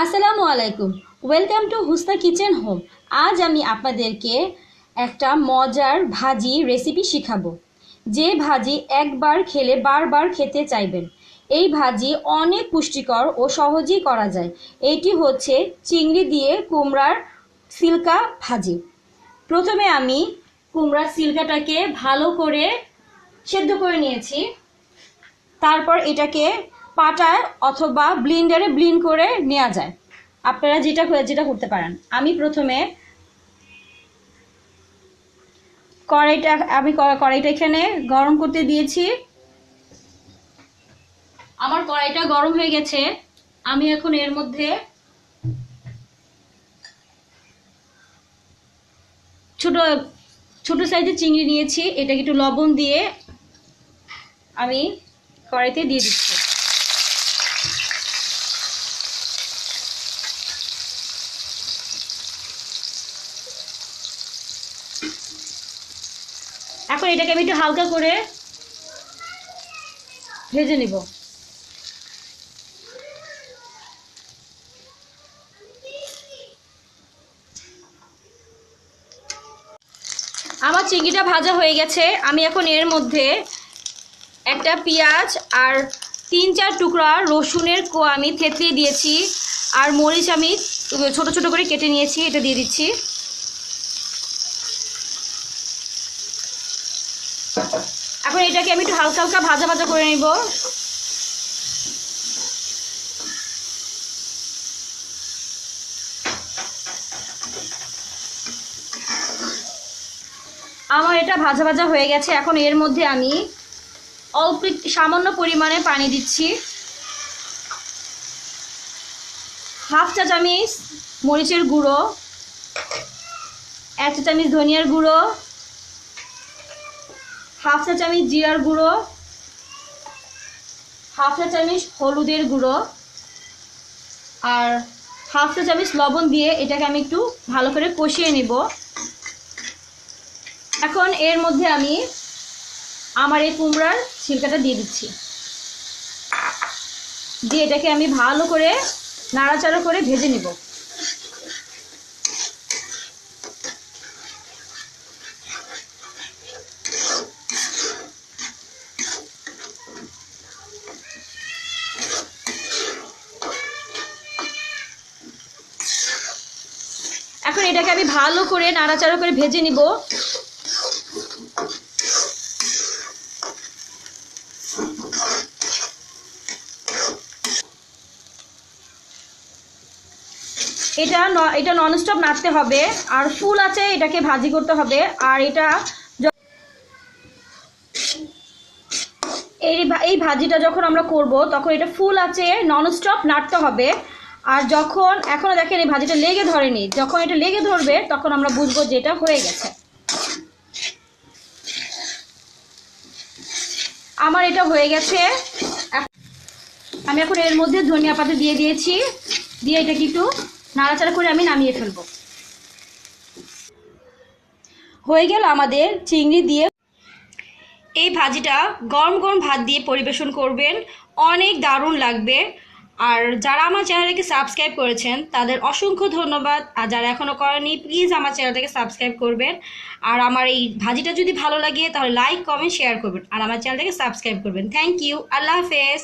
আসসালামু আলাইকুম। Welcome to Husna kitchen home. আজ আমি আপনাদেরকে একটা মজার ভাজি রেসিপি শিখাবো, যে ভাজি একবার খেলে বারবার খেতে চাইবেন। এই ভাজি অনেক পুষ্টিকর ও সহজেই করা যায়। এটি হচ্ছে চিংড়ি দিয়ে কুমড়ার সিল্কা ভাজি। প্রথমে আমি কুমড়ার সিল্কাটাকে ভালো করে সেদ্ধ করে নিয়েছি। তারপর এটাকে পাটায় অথবা ব্লেন্ডারে ব্লেন্ড করে নেওয়া যায়। আপনারা যেটা যেটা করতে পারেন। আমি প্রথমে কড়াইটা এখানে গরম করতে দিয়েছি। আমার কড়াইটা গরম হয়ে গেছে। আমি এখন এর মধ্যে ছোট ছোট সাইজের চিংড়ি নিয়েছি। এটাকে একটু লবণ দিয়ে আমি কড়াইতে দিয়ে দিচ্ছি। এখন এটাকে আমি একটু হালকা করে ভেজে নিব। আমার চিংড়িটা ভাজা হয়ে গেছে। আমি এখন এর মধ্যে একটা পেঁয়াজ আর 3-4 টুকরা রসুনের কোয়া আমি থেতলে দিয়েছি, আর মরিচ আমি ছোট ছোট করে কেটে নিয়েছি, এটা দিয়ে দিচ্ছি। এখন এটাকে আমি একটু হালকা হালকা ভাজা ভাজা করে নেব। আমার এটা ভাজা ভাজা হয়ে গেছে। এখন এর মধ্যে আমি অল্প সামান্য পরিমাণে পানি দিচ্ছি। 1/2 চা চামচ মরিচের গুঁড়ো, 1 চা চামচ ধনিয়ার গুঁড়ো, 1/2 চা চামচ জিরার গুঁড়ো, 1/2 চা চামচ হলুদের গুঁড়ো আর 1/2 চা চামচ লবণ দিয়ে এটাকে আমি একটু ভালো করে কষিয়ে নেব। এখন এর মধ্যে আমি আমার এই কুমড়ার ছিলকাটা দিয়ে দিচ্ছি। দিয়ে এটাকে আমি ভালো করে নাড়াচাড়া করে ভেজে নেব। এখন এটাকে আমি ভালো করে নাড়াচাড়া করে ভেজে নিব। এটা ননস্টপ নাড়তে হবে, আর ফুল আছে এটাকে ভাজি করতে হবে। আর এটা এই ভাজিটা যখন আমরা করব তখন এটা ফুল আছে ননস্টপ নাড়তে হবে। আর যখন এখনো দেখেন এই ভাজিটা লেগে ধরেনি, যখন এটা লেগে ধরবে তখন আমরা বুঝবো যে এটা হয়ে গেছে। আমার এটা হয়ে গেছে। আমি এখন এর মধ্যে ধনিয়া পাতা দিয়ে দিয়েছি, দিয়ে এটাকে একটু নাড়াচাড়া করে আমি নামিয়ে ফেলবো। হয়ে গেল আমাদের চিংড়ি দিয়ে। এই ভাজিটা গরম গরম ভাত দিয়ে পরিবেশন করবেন, অনেক দারুণ লাগবে। আর যারা আমার চ্যানেলটাকে সাবস্ক্রাইব করেছেন তাদের অসংখ্য ধন্যবাদ। আর যারা এখনও করেনি প্লিজ আমার চ্যানেলটাকে সাবস্ক্রাইব করবেন। আর আমার এই ভাজিটা যদি ভালো লাগে তাহলে লাইক কমেন্ট শেয়ার করবেন, আর আমার চ্যানেলটাকে সাবস্ক্রাইব করবেন। Thank you. আল্লাহ হাফেজ।